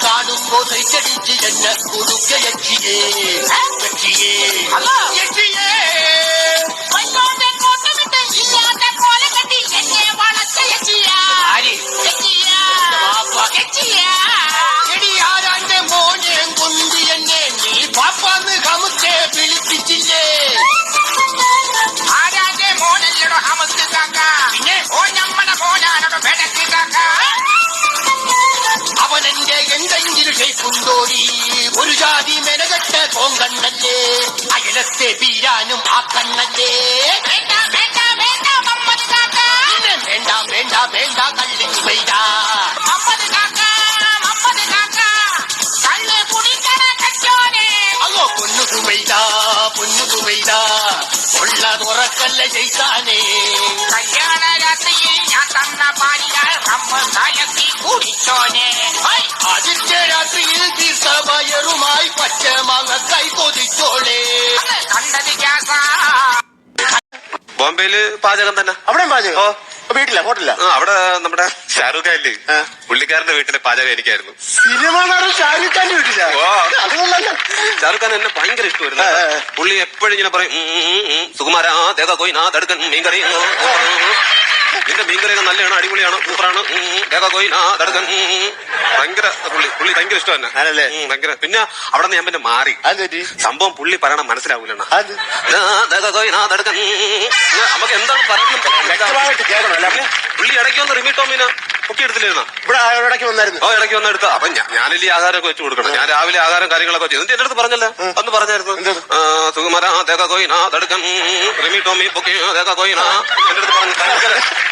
കാണുമ്പോ കൈച്ചടിച്ച് എന്നെ കൊടുക്ക യക്ഷിയേ യക്ഷിയേ യക്ഷിയേ ആരാന്റെ മോനെ കൊണ്ട് എന്നെ നീ പാപ്പാന്ന് കമുക്കെ വിളിപ്പിച്ചില്ലേ? ആരാന്റെ മോനല്ലടോ ഹമസ് കാക്ക, പിന്നെ ഓ നമ്മടെ മോനാണോ ബെടക്ക് കാക്ക. അവനെന്റെ എന്തെങ്കിലും ഷേപ്പുണ്ടോടി? ഒരു ജാതി മെനകെട്ട കോങ്കണ്ണല്ലേ, അയലത്തെ പീരാനും ആ കണ്ണല്ലേ. വേണ്ട വേണ്ട വേണ്ട മമ്മദ് കാക്ക, വേണ്ട വേണ്ട വേണ്ട കള്ളിങ് പെയ്ത മമ്മദ് കാക്ക, മമ്മദ് കാക്ക, കള്ള് കുടിക്കണ കച്ചോനെ. അല്ലോ പൊന്നു പെയ്ത ഉള്ള തുറക്കല്ല ചെയ്താനേ. കല്യാണ രാത്രിയിൽ ഞാൻ തന്ന പാലിയാൽ സമ്മതായത്തി കുടിച്ചോനെ. ആദ്യത്തെ രാത്രിയിൽ തീർത്ഥവയറുമായി പച്ചമാങ്ങ കൈ കൊതിച്ചോളേ. കണ്ടത് ഗ്യാസാ. ബോംബെയില് പാചകം തന്നെ. അവിടെ പാചകം? വീട്ടില ഹോട്ടലില്ല? അവിടെ നമ്മുടെ ഷാരൂഖ് ഖാനില് പുള്ളിക്കാരന്റെ വീട്ടിലെ പാചകം എനിക്കായിരുന്നു. സിനിമ നടൻ ഷാരൂഖ് ഖാന്റെ വീട്ടില? ഷാരൂഖ് ഖാൻ എന്നെ ഭയങ്കര ഇഷ്ടമായിരുന്നു. പുള്ളി എപ്പോഴും ഇങ്ങനെ പറയും, സുകുമാരാ തേക കോയിനാ തടുക്കൻ മീൻകറി, നിന്റെ മീൻകറിയൊക്കെ നല്ലതാണ്, അടിപൊളിയാണ്, സൂപ്പറാണ്, തേക കോയിനാ തടുക്കൻ. ഭയങ്കര പുള്ളി ഭയങ്കര ഇഷ്ടം തന്നെ. ഭയങ്കര. പിന്നെ അവിടെ നിന്ന് ഞാൻ പിന്നെ മാറി. സംഭവം പുള്ളി പറയണം മനസ്സിലാവൂല. നമുക്ക് എന്താണ് പറയുന്നത്? പുള്ളി ഇടയ്ക്ക് വന്ന് റിമി ടോമിനെ പൊക്കി എടുത്തില്ലായിരുന്ന? ഇവിടെ ഇടയ്ക്ക് വന്നായിരുന്നു. ഇടയ്ക്ക് വന്ന് എടുത്ത. അപ്പൊ ഞാനില്ലേ ആഹാരമൊക്കെ വെച്ച് കൊടുക്കണം. ഞാൻ രാവിലെ ആഹാരം കാര്യങ്ങളൊക്കെ വെച്ചു. എന്നിട്ട് എന്റെ അടുത്ത് പറഞ്ഞല്ലേ, അന്ന് പറഞ്ഞായിരുന്നു, സുകുമാര തേക കോയിനാ തടുക്കൻ റിമി ടോമി പൊക്കി തേക കോയിനാ എന്റെ അടുത്ത് പറഞ്ഞു.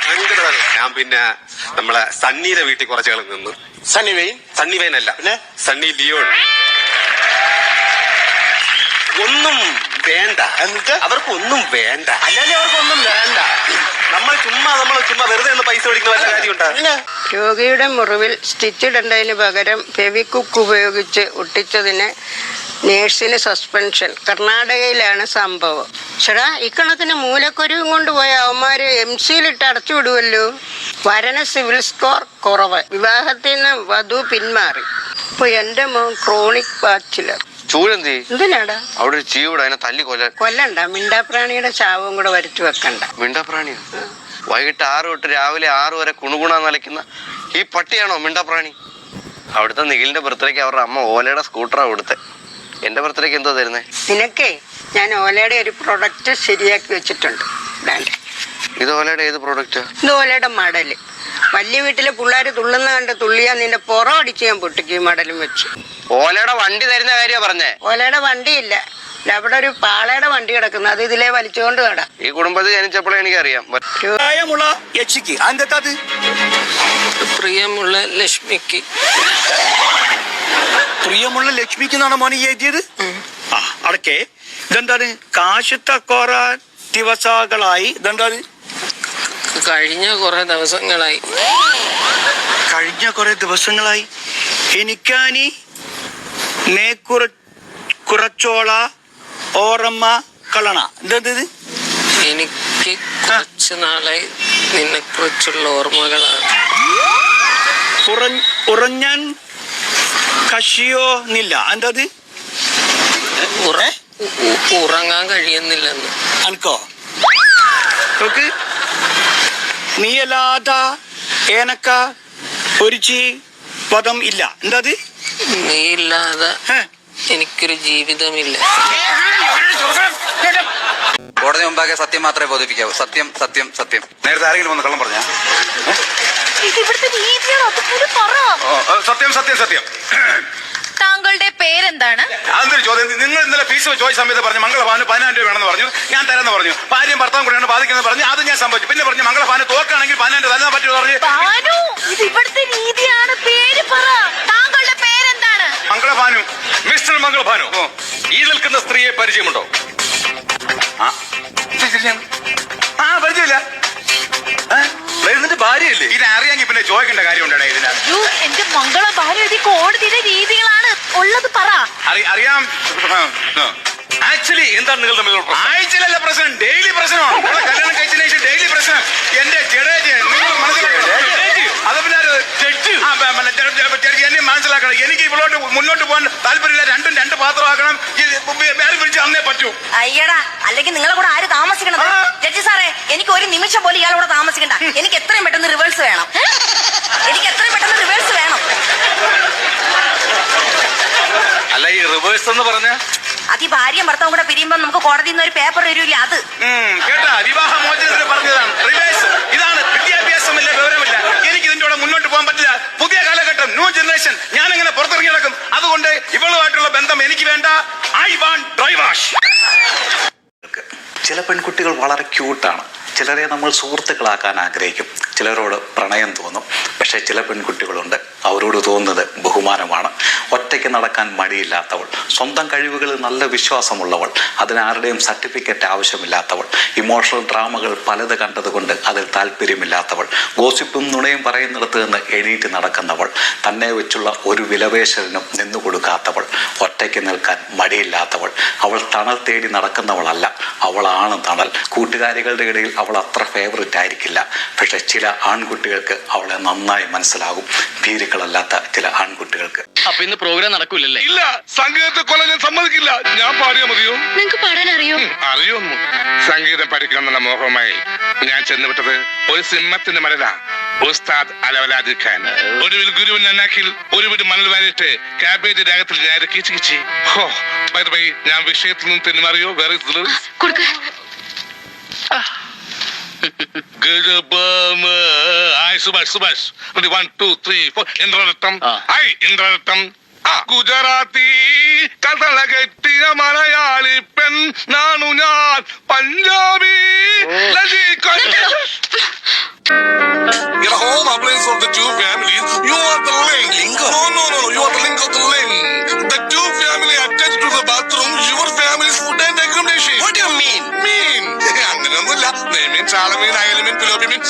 ഭയങ്കര ഞാൻ പിന്നെ നമ്മളെ സണ്ണിയുടെ വീട്ടിൽ കുറച്ചു കാലം നിന്ന്. സണ്ണി വെയിൻ അല്ല, പിന്നെ സണ്ണി ലിയോൺ. ഒന്നും വേണ്ട, എന്നിട്ട് അവർക്കൊന്നും വേണ്ട. അല്ലെങ്കിൽ അവർക്കൊന്നും വേണ്ട. നമ്മൾ ചുമ്മാ വെറുതെ ഒന്ന് പൈസ മേടിക്കുന്ന വല്ല കാര്യമുണ്ടോ? രോഗിയുടെ മുറിവിൽ സ്റ്റിച്ച് ഇടേണ്ടതിന് പകരം ഫെവിക്വിക്ക് ഉപയോഗിച്ച് ഒട്ടിച്ചതിന് നേഴ്സിന് സസ്പെൻഷൻ. കർണാടകയിലാണ് സംഭവം. ചേടാ, ഇക്കണക്കിന് മൂലക്കൊരുവും കൊണ്ടുപോയ അവന്മാര് MC-യിലിട്ട് അടച്ചു വിടുവല്ലോ. വരന സിവിൽ സ്കോർ കുറവ്, വിവാഹത്തിൽ നിന്ന് വധു പിന്മാറി. ഇപ്പൊ എന്റെ മോൻ ക്രോണിക് ബാച്ചിലർ. ചൂലെന്തി എന്തിനാടാ? അവിടെ ഒരു ചീവിടെ, അതിനെ തല്ലി കൊല്ലണ്ട. മിണ്ടാപ്രാണിയുടെ ശാപവും കൂടെ വരുത്തി വെക്കണ്ട. മിണ്ടാപ്രാണിയോ? വൈകിട്ട് 6 തൊട്ട് രാവിലെ 6 വരെ കുണുകുണ നലയ്ക്കുന്ന ഈ പട്ടിയാണോ മിണ്ടാപ്രാണി? അവിടുത്തെ നിഖിലിന്റെ ബർത്ത്ഡേക്ക് അവരുടെ അമ്മ ഓലയുടെ സ്കൂട്ടറാ കൊടുത്തെ. എന്റെ ബർത്ത്ഡേക്ക് എന്തോ തരുന്നേ? നിനക്കേ ഞാൻ ഓലയുടെ ഒരു പ്രൊഡക്റ്റ് ശരിയാക്കി വെച്ചിട്ടുണ്ട്. ഇത് ഓലയുടെ ഏത് പ്രൊഡക്റ്റ്? ഇത് ഓലയുടെ മടല്. വലിയ വീട്ടിലെ പിള്ളേര് തുള്ളുന്ന കണ്ട് തുള്ളിയാ നിന്റെ പുറം അടിച്ച് ഞാൻ പൊട്ടിക്കും മടലും വെച്ച്. ഓലയുടെ വണ്ടി തരുന്ന കാര്യ പറഞ്ഞേ? ഓലയുടെ വണ്ടിയില്ല, അവിടെ ഒരു പാളയുടെ വണ്ടി കിടക്കുന്നു, അത് ഇതിലേ വലിച്ചുകൊണ്ട് കട. ഈ കുടുംബത്തിൽ ജനിച്ചപ്പോഴേ എനിക്കറിയാം. പ്രിയമുള്ള ലക്ഷ്മിക്ക്. പ്രിയമുള്ള ലക്ഷ്മിക്ക് എന്നാണ് മോനെ എഴുതിയത്? അടക്കേ ഇതെന്താണ്? കാശത്തക്കോറ ദിവസങ്ങളായി. ഇതെന്താണ്? കഴിഞ്ഞ കുറെ ദിവസങ്ങളായി എനിക്കാനി കുറച്ചോള ഓറമ്മ കളണ. എന്തത്? എനിക്ക് കുറച്ചു നാളായി നിന്നെ കുറിച്ചുള്ള ഓർമ്മകളാണ്. ഉറഞ്ഞാൻ കഷിയോ നില്ല. എന്തത്? ഉറങ്ങാൻ കഴിയുന്നില്ലെന്ന്. അനക്കോ? നോക്ക്, നീയല്ലാത ഏനക്ക ഒരിച്ചി പദം ഇല്ല. എന്തത്? നീയില്ലാതെ എനിക്കൊരു ജീവിതമില്ല. കോടതി മുമ്പാകെ സത്യം മാത്രമേ ബോധിപ്പിക്കാവൂ. സത്യം സത്യം സത്യം. നേരത്തെ ആരെങ്കിലും വന്ന് കള്ളം പറഞ്ഞാ? സത്യം സത്യം സത്യം. താങ്കളുടെ പേരെന്താണ്? അതൊരു ചോദ്യം. നിങ്ങൾ ഇന്നലെ ഫീസ് ചോദിച്ച സമയത്ത് പറഞ്ഞു മംഗളഭാന് 10,000 രൂപ വേണമെന്ന് പറഞ്ഞു. ഞാൻ തരാന്ന് പറഞ്ഞു. ഭാര്യയും ഭർത്താവും കൂടെയാണ് ബാധിക്കുന്നത് പറഞ്ഞു. അത് ഞാൻ സംഭവിച്ചു. പിന്നെ പറഞ്ഞു മംഗളഭാന് തോക്കാണെങ്കിൽ 10,000 തരാൻ പറ്റുമോ പറഞ്ഞു. ഇത് ഇവിടുത്തെ രീതിയാണ്. പേര് പറ. താങ്കളുടെ പേരെന്താണ്? മംഗളഭാനു. മിസ്റ്റർ മംഗളഭാനു. ഈ നിൽക്കുന്ന സ്ത്രീയെ പരിചയമുണ്ടോ? പരിചയമില്ല. ഇതിന്റെ ഭാര്യയല്ലേ? ഇത് അറിയാമെങ്കിൽ പിന്നെ ചോദിക്കേണ്ട കാര്യം ഉണ്ടാ ഇതിനകത്ത്. എന്റെ മംഗള ഭാര്യ കോടതിയുടെ രീതികളാണ് ഉള്ളത്. പറ. അറിയാം. ആക്ച്വലി എന്താണ് നിങ്ങൾ തമ്മിൽ? ആഴ്ചയിലല്ല പ്രശ്നം, ഡെയിലി പ്രശ്നമാണ്. കല്യാണം കഴിച്ചതിന് ശേഷം ഡെയിലി പ്രശ്നം. എന്റെ ജഡേജ് നിങ്ങൾ മനസ്സിലാക്കണം. അത് പിന്നെ ജഡ്ജ് എന്നെ മനസ്സിലാക്കണം. എനിക്ക് ഇവളോട്ട് മുന്നോട്ട് പോകാൻ താല്പര്യമില്ല. രണ്ടും രണ്ട് പാത്രമാക്കണം. വേറെ പിടിച്ച് അന്നേ പറ്റൂ. അയ്യടാ, അല്ലെങ്കിൽ നിങ്ങളെ കൂടെ ആര് താമസിക്കണം? ജഡ്ജി സാറേ, എനിക്ക് ഒരു നിമിഷം പോലും ഇയാളോട് താമസിക്കണ്ട. എനിക്ക് എത്രയും പെട്ടെന്ന് റിവേഴ്സ് വേണം. എനിക്ക് എത്രയും പെട്ടെന്ന് റിവേഴ്സ് വേണം. അല്ല, ഈ റിവേഴ്സ് എന്ന് പറഞ്ഞ അത് ഈ ഭാര്യയും ഭർത്താവും കൂടെ പിരിയുമ്പോ നമുക്ക് കോടതിയിൽ നിന്ന് ഒരു പേപ്പർ വരൂല. അത് കേട്ടാ, വിവാഹമോചനത്തിന് പറഞ്ഞതാണ് റിവേഴ്സ്. ഇതാണ് വിദ്യാഭ്യാസമില്ല, വിവരമില്ല. എനിക്ക് ഇതിന്റെ കൂടെ മുന്നോട്ട് പോകാൻ പറ്റില്ല. പുതിയ കാലഘട്ടം, ന്യൂ ജനറേഷൻ. ഞാൻ എങ്ങനെ പുറത്തിറങ്ങി നടക്കും? അതുകൊണ്ട് ഇവളുമായിട്ടുള്ള ബന്ധം എനിക്ക് വേണ്ട. I want dry wash. ചില പെൺകുട്ടികൾ വളരെ ക്യൂട്ടാണ്. ചിലരെ നമ്മൾ സുഹൃത്തുക്കളാക്കാൻ ആഗ്രഹിക്കും, ചിലരോട് പ്രണയം തോന്നും. പക്ഷേ ചില പെൺകുട്ടികളുണ്ട്, അവരോട് തോന്നുന്നത് ബഹുമാനമാണ്. ഒറ്റയ്ക്ക് നടക്കാൻ മടിയില്ലാത്തവൾ, സ്വന്തം കഴിവുകളിൽ നല്ല വിശ്വാസമുള്ളവൾ, അതിനാരുടെയും സർട്ടിഫിക്കറ്റ് ആവശ്യമില്ലാത്തവൾ, ഇമോഷണൽ ഡ്രാമകൾ പലത് കണ്ടതുകൊണ്ട് അതിൽ താല്പര്യമില്ലാത്തവൾ, ഗോസിപ്പും നുണയും പറയുന്നിടത്ത് നിന്ന് എണീറ്റ് നടക്കുന്നവൾ, തന്നെ വെച്ചുള്ള ഒരു വിലപേശലിനും നിന്നുകൊടുക്കാത്തവൾ, ഒറ്റയ്ക്ക് നിൽക്കാൻ മടിയില്ലാത്തവൾ. അവൾ തണൽ തേടി നടക്കുന്നവളല്ല, അവളാണ് തണൽ. കൂട്ടുകാരികളുടെ ഇടയിൽ അവൾ അത്ര ഫേവറേറ്റ് ആയിരിക്കില്ല, പക്ഷെ ചില ആൺകുട്ടികൾക്ക് അവളെ നന്നായി മനസ്സിലാകും. ഭീരുക്കളല്ലാത്ത ചില ആൺകുട്ടികൾക്ക്. അപ്പൊ ഇന്ന് പ്രോഗ്രാം നടക്കൂലല്ലേ? ഇല്ല, സംഗീതത്തെ കൊല്ലാൻ ഞാൻ സമ്മതിക്കില്ല. ഞാൻ പാടിയാ മതിയോ? നിങ്ങക്ക് പാടാൻ അറിയോ? അറിയൊന്നു. സംഗീതം പഠിക്കണമെന്നുള്ള മോഹമായി ഞാൻ ചെന്നുവിട്ടത് ഒരു സിംഹത്തിന്റെ മരല. ഉസ്താദ് അലവലാദി ഖാൻ ഒടുവിൽ ഗുരുവിൻ നന്നാക്കിൽ ഒരുവിട് മണൽ വാരിയിട്ട് കാബേജ് രാഗത്തിൽ ഞാൻ കിച്ചിക്കിച്ചി. ഞാൻ വിഷയത്തിൽ നിന്ന് തെന്നുമാറിയോ? വേറെ സുഭാഷ് 1 2 3 4 ഇന്ദ്രരത്തം. ഇന്ദ്രരത്തം. ഗുജറാത്തി കഥളകെട്ടിയ മലയാളി പെൺ നാണു ഞാൻ. Punjabi You're a home appliance of the two families. You are the link. No. You are the link of the link. The two family attached to the bathroom. Your family's food and accommodation. What do you mean? അങ്ങനെയൊന്നുമില്ല. നെയ്മീൻ, ചാളമീൻ, അയലമീൻ, പിലോപ്പി മീൻ.